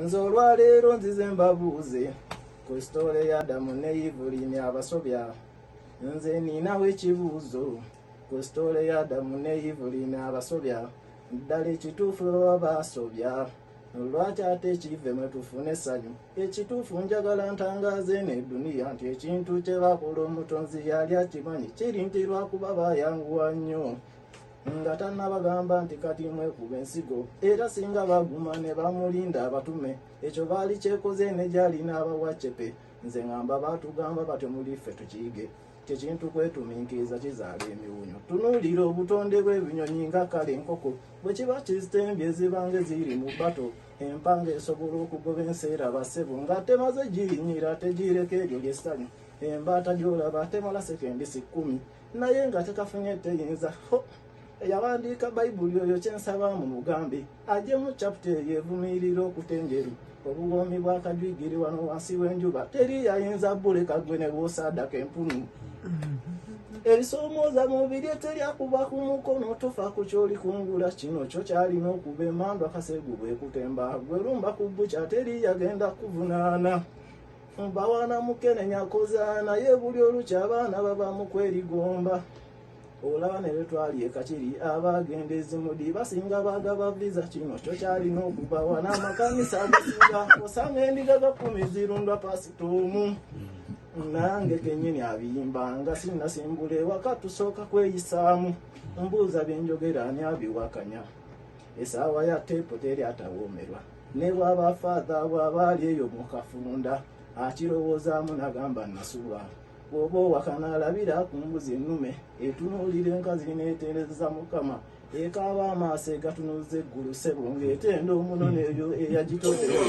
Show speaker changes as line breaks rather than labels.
nze olwaleero nzize mbabuuze ku sitole ya Adamu ne Eve abasobya. Nze ninawo ekibuuzo ku sitole ya Adamu ne Eve abasobya. Ddala ekituufu baba basobya, lwaki ate ekivve tufune essanyu? Ekituufu njagala ntangaaze eno edduniya nti ekintu kye bakola omutonzi yali akimanyi, kiri nti lwakuba baayanguwa nnyo nga tannabagamba nti kati mwekuba ensigo, era singa baguma ne bamulinda abatume, ekyo baali kyekoze ne gy'alina abawacepe. Nze ngamba baatugamba batyo muli ffe tukiyige, kyekintu kwetuminkiriza kizaala emiwunyo. Tunuulira obutonde bw'ebinyonyi nga kale enkoko bwe kiba kizitembye ezibanga ziri mu bbato, empanga esobola okugoba enseera bassebo nga temaze girinnyira tegireka eryo ly'essanyu. Embaata gy'olaba temala sekendi 10 naye nga tekafunye teyinza. Yawandiika Bayibuli oyo kyensaba mu mugambi ajje mu chapter yevumirira okutenjeru obuwoomi bw'akajwigiri wano wansi w'enjuba, teri yayinza buleka gwe ne bw'osaddaka empunu. Ebisoomooza mubiri teryakuba ku mukono, tofa ku kyoli kungula, kino kyo kyalina okuba emmandwa kasegu bwekutemba, gwe lumba ku bukya teri yagenda kuvunaana. Bawaana mukenenya kozaana ye buli olukya abaana baba mu kwerigomba. Olaba ne lwetwali e Kakiri abagendezi mudi basinga bagaba visa, kino kyo kyalina okubawa n'amakanisa agasinga osanga endiga ga 10 zirundwa pasitoomu. Nange kennyini abiyimbanga sinnasimbula ewaka tusooka kweyisaamu, mbuuza byenjogera ani abiwakanya. Essaawa ya teepo teri atawoomerwa, ne bw'aba faatha bw'abaali eyo mu kafunda akirowoozaamu n'agamba nasuba. Bw'oba owakana alabira ku mbuzi ennume etunuulira enkazi n'etereeza Mukama, ekaaba amaaso egatunuuza eggulu ssebo ng'etenda omunono eyo eyagitotera.